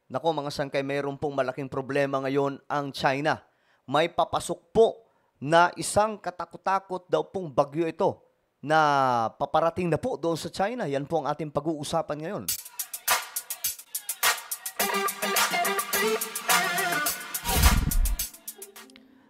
Nako mga sangkay, mayroon pong malaking problema ngayon ang China. May papasok po na isang katakot-takot daw pong bagyo ito na paparating na po doon sa China. Yan po ang ating pag-uusapan ngayon.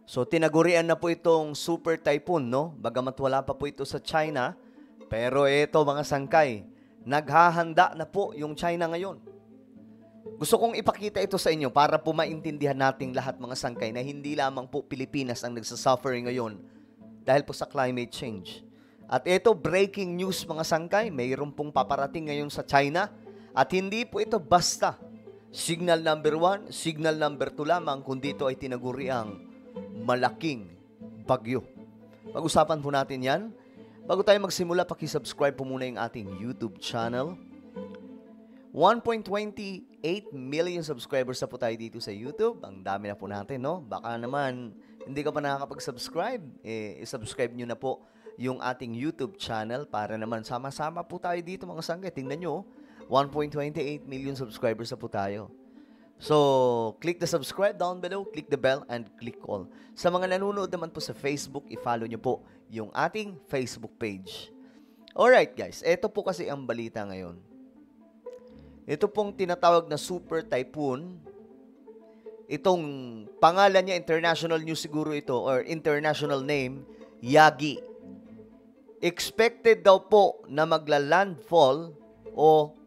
So tinagurian na po itong super typhoon, no? Bagamat wala pa po ito sa China, pero ito mga sangkay, naghahanda na po yung China ngayon. Gusto kong ipakita ito sa inyo para po maintindihan nating lahat mga sangkay na hindi lamang po Pilipinas ang nagsasuffer ngayon dahil po sa climate change. At ito, breaking news mga sangkay, mayroon pong paparating ngayon sa China at hindi po ito basta signal number 1, signal number 2 lamang, kundi ito ay tinaguriang malaking bagyo. Pag-usapan po natin yan. Bago tayo magsimula, paki-subscribe po muna yung ating YouTube channel. 1.28 million subscribers na po tayo dito sa YouTube. Ang dami na po natin, no? Baka naman hindi ka pa nakakapag-subscribe, i-subscribe nyo na po yung ating YouTube channel para naman sama-sama po tayo dito mga sangkay. Tingnan nyo, 1.28 million subscribers na po tayo. So, click the subscribe down below, click the bell, and click all. Sa mga nanonood naman po sa Facebook, i-follow nyo po yung ating Facebook page. Alright guys, ito po kasi ang balita ngayon. Ito pong tinatawag na super typhoon. Itong pangalan niya, international news siguro ito, or international name, Yagi. Expected daw po na magla-landfall o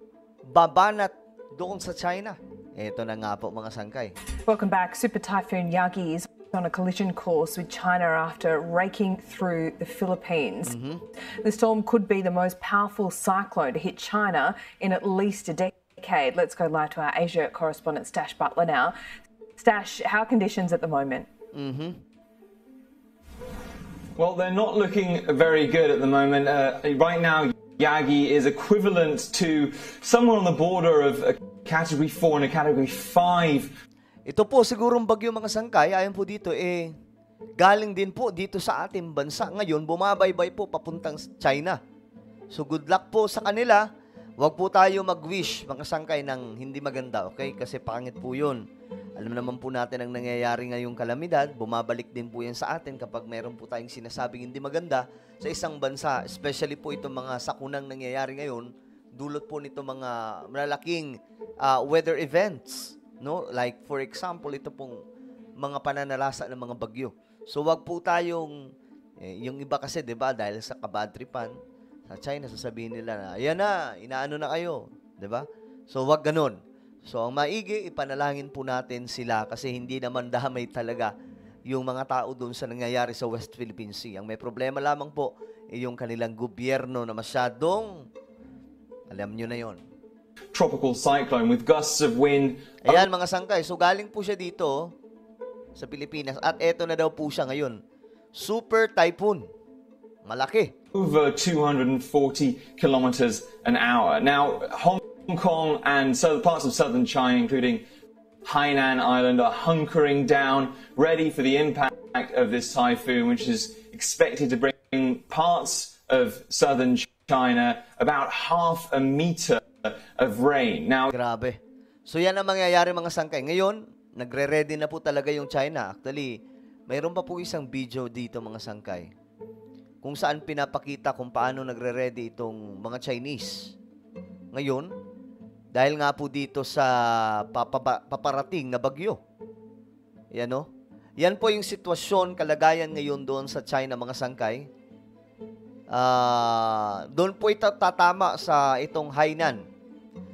babanat doon sa China. Ito na nga po mga sangkay. Welcome back. Super Typhoon Yagi is on a collision course with China after raking through the Philippines. The storm could be the most powerful cyclone to hit China in at least a decade. Let's go live to our Asia correspondent Stash Butler now. Stash, how are conditions at the moment? Well, they're not looking very good at the moment. Right now, Yagi is equivalent to somewhere on the border of a Category 4 and a Category 5. Ito po sigurong bagyo mga sangkay, ayon po dito, galing din po dito sa ating bansa. Ngayon, bumabaybay po papuntang China. So good luck po sa kanila. Huwag po tayo mag-wish mga sangkay ng hindi maganda, okay? Kasi pangit po yun. Alam naman po natin ang nangyayari ngayong kalamidad. Bumabalik din po yan sa atin kapag meron po tayong sinasabing hindi maganda sa isang bansa. Especially po itong mga sakunang nangyayari ngayon, dulot po nito mga malalaking weather events. No? Like for example, ito pong mga pananalasa ng mga bagyo. So wag po tayong, yung iba kasi 'di ba dahil sa kabadtripan, sa China, sasabihin nila na, ayan na, inaano na kayo. 'Di ba? So, wag ganun. So, ang maigi, ipanalangin po natin sila kasi hindi naman damay talaga yung mga tao doon sa nangyayari sa West Philippine Sea. Ang may problema lamang po ay yung kanilang gobyerno na masyadong, alam nyo na yon. Tropical cyclone with gusts of wind. Ayan mga sangkay. So, galing po siya dito sa Pilipinas at eto na daw po siya ngayon. Super typhoon. Malaki. Over 240 kilometers an hour. Now, Hong Kong and parts of southern China, including Hainan Island, are hunkering down, ready for the impact of this typhoon, which is expected to bring parts of southern China about half a meter of rain. Now, grabe. So yan ang mangyayari mga sangkay. Ngayon, nagre-ready na po talaga yung China. Actually, mayroon pa po isang video dito mga sangkay kung saan pinapakita kung paano nagre-ready itong mga Chinese. Ngayon, dahil nga po dito sa paparating na bagyo. Yan o. Yan po yung sitwasyon, kalagayan ngayon doon sa China mga sangkay. Doon po ito tatama sa itong Hainan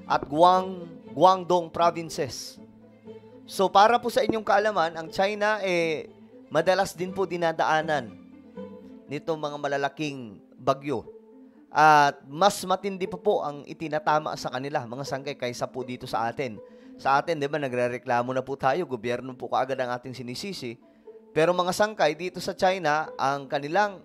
at Guangdong provinces. So para po sa inyong kaalaman, ang China madalas din po dinadaanan nitong mga malalaking bagyo. At mas matindi pa po ang itinatama sa kanila, mga sangkay, kaysa po dito sa atin. Sa atin, di ba, nagre-reklamo na po tayo, gobyerno po kaagad ang ating sinisisi. Pero mga sangkay, dito sa China, ang kanilang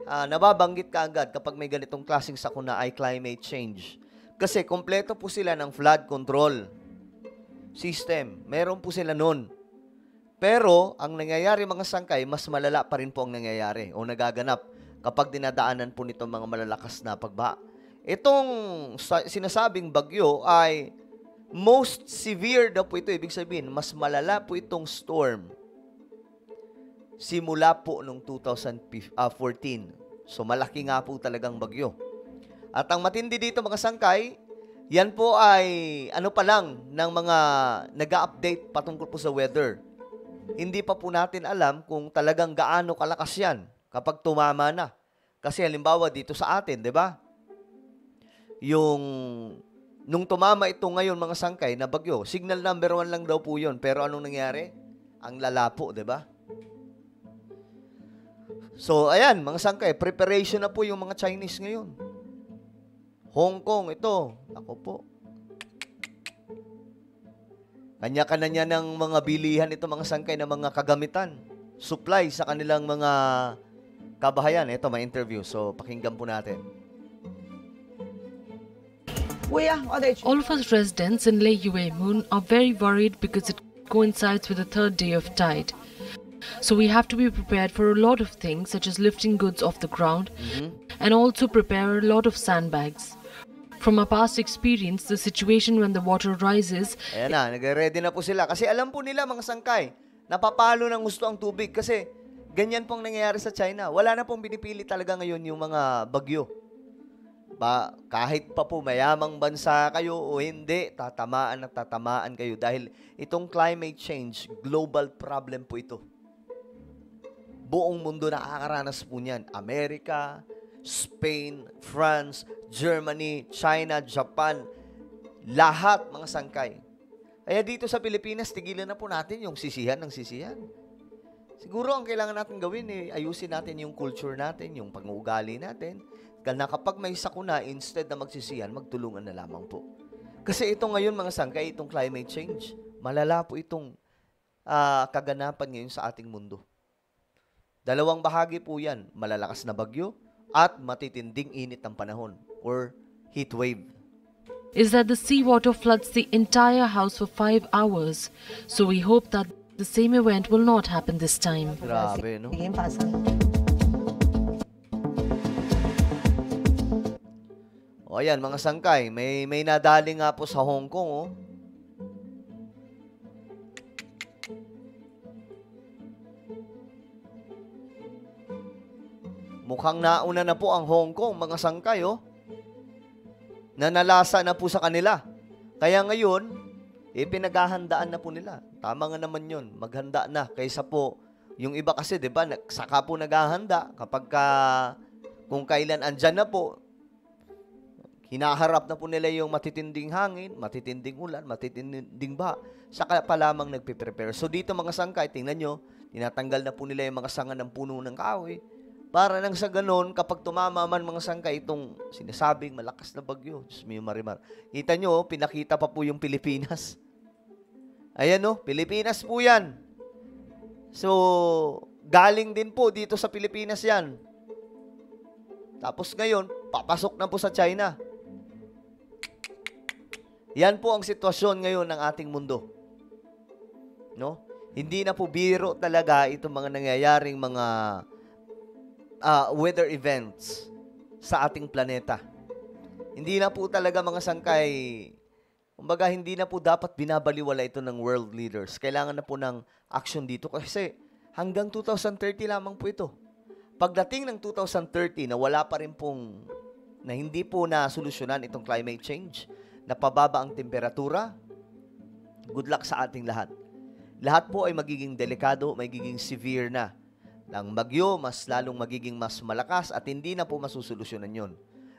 nababanggit kaagad kapag may ganitong klaseng sakuna ay climate change. Kasi kompleto po sila ng flood control system. Meron po sila nun. Pero, ang nangyayari mga sangkay, mas malala pa rin po ang nangyayari o nagaganap kapag dinadaanan po nitong mga malalakas na pagbaha. Itong sinasabing bagyo ay most severe daw po ito. Ibig sabihin, mas malala po itong storm simula po noong 2014. So, malaki nga po talagang bagyo. At ang matindi dito mga sangkay, yan po ay ano pa lang ng mga nag-update patungkol po sa weather. Hindi pa po natin alam kung talagang gaano kalakas yan kapag tumama na. Kasi halimbawa dito sa atin, di ba? Nung tumama ito ngayon mga sangkay na bagyo, signal number 1 lang daw po yun. Pero anong nangyari? Ang lala po, di ba? So, ayan, mga sangkay, preparation na po yung mga Chinese ngayon. Hong Kong, ito. Ako po. Kanya-kanya ng mga bilihan ito, mga sangkay, na mga kagamitan. Supply sa kanilang mga kabahayan. Ito, may interview. So, pakinggan po natin. All of us residents in Lake Moon are very worried because it coincides with the third day of tide. So we have to be prepared for a lot of things such as lifting goods off the ground and also prepare a lot of sandbags. From our past experience, the situation when the water rises... Ayan na, nag-ready na po sila. Kasi alam po nila mga sangkay, napapalo ng gusto ang tubig kasi ganyan pong nangyayari sa China. Wala na pong binipili talaga ngayon yung mga bagyo. Kahit pa po mayamang bansa kayo o hindi, tatamaan at tatamaan kayo dahil itong climate change, global problem po ito. Buong mundo nakakaranas po niyan. Amerika, Spain, France, Germany, China, Japan, lahat mga sangkay. Kaya dito sa Pilipinas, tigilan na po natin yung sisihan ng sisihan. Siguro ang kailangan natin gawin, ayusin natin yung culture natin, yung pang-uugali natin. Na kapag may sakuna, instead na magsisihan, magtulungan na lamang po. Kasi ito ngayon mga sangkay, itong climate change, malala po itong kaganapan ngayon sa ating mundo. Dalawang bahagi po yan, malalakas na bagyo at matitinding init ng panahon or heat wave. Is that the seawater floods the entire house for 5 hours. So we hope that the same event will not happen this time. Grabe, no? O ayan, mga sangkay, may nadali nga po sa Hong Kong, oh. Mukhang nauna na po ang Hong Kong, mga sangkay, oh. Nanalasa na po sa kanila. Kaya ngayon, pinaghahandaan na po nila. Tama nga naman yun, maghanda na. Kaysa po, yung iba kasi, di ba, saka po naghahanda kapag kung kailan andyan na po, hinaharap na po nila yung matitinding hangin, matitinding ulan, matitinding baha. Saka pa lamang nagpe-prepare. So dito mga sangkay, tingnan nyo, tinatanggal na po nila yung mga sanga ng puno ng kahoy. Para nang sa ganon, kapag tumama man mga sangkay, itong sinasabing malakas na bagyo. Diyos mo marimar. Kita nyo, pinakita pa po yung Pilipinas. Ayan o, Pilipinas po yan. So, galing din po dito sa Pilipinas yan. Tapos ngayon, papasok na po sa China. Yan po ang sitwasyon ngayon ng ating mundo. No? Hindi na po biro talaga itong mga nangyayaring mga weather events sa ating planeta. Hindi na po talaga mga sangkay, kumbaga hindi na po dapat binabaliwala ito ng world leaders. Kailangan na po ng action dito kasi hanggang 2030 lamang po ito. Pagdating ng 2030 na wala pa rin pong, na hindi po na solusyonan itong climate change, napababa ang temperatura, good luck sa ating lahat. Lahat po ay magiging delikado, magiging severe na. Ang bagyo, mas lalong magiging mas malakas at hindi na po masusolusyonan yon.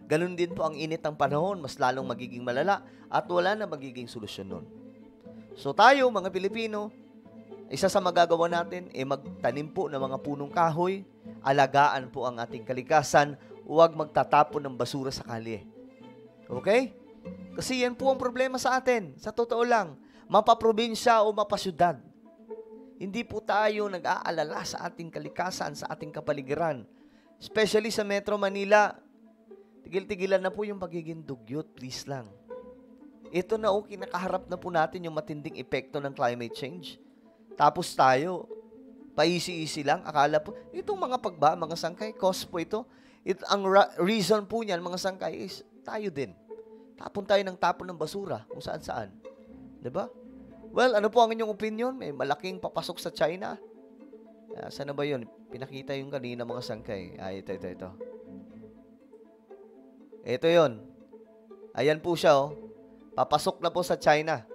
Ganun din po ang init ng panahon, mas lalong magiging malala at wala na magiging solusyon nun. So tayo, mga Pilipino, isa sa magagawa natin ay magtanim po ng mga punong kahoy, alagaan po ang ating kalikasan, huwag magtatapon ng basura sa kalye. Okay? Kasi yan po ang problema sa atin. Sa totoo lang, mapaprobinsya o mapasyudad. Hindi po tayo nag-aalala sa ating kalikasan, sa ating kapaligiran. Especially sa Metro Manila, tigil-tigilan na po yung pagiging dugyot, please lang. Ito na kinakaharap na po natin yung matinding epekto ng climate change. Tapos tayo, paisi-isi lang, akala po, itong mga mga sangkay, cause po ito. Ang reason po niyan, mga sangkay, is tayo din. Tapon tayo ng basura, kung saan-saan. Diba? Well, ano po ang inyong opinion? May malaking papasok sa China? Saan na ba yun? Pinakita yung kanina mga sangkay. Ito. Ito yun. Ayan po siya, oh. Papasok na po sa China.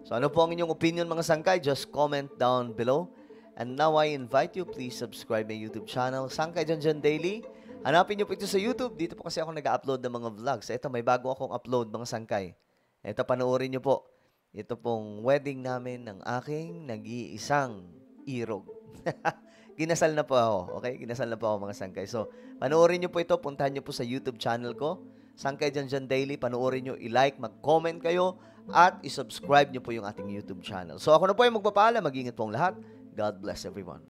So, ano po ang inyong opinion mga sangkay? Just comment down below. And now, I invite you, please subscribe my YouTube channel, Sangkay Janjan Daily. Hanapin nyo po ito sa YouTube. Dito po kasi ako nag-upload ng mga vlogs. Ito, may bago akong upload mga sangkay. Ito, panoorin nyo po. Ito pong wedding namin ng aking nag-iisang irog. Kinasal na po ako. Okay? Kinasal na po ako mga sangkay. So, panoorin nyo po ito. Puntahan nyo po sa YouTube channel ko, Sangkay Janjan Daily. Panoorin nyo, i-like, mag-comment kayo, at i-subscribe nyo po yung ating YouTube channel. So, ako na po yung magpapaalam. Mag-ingat po ang lahat. God bless everyone.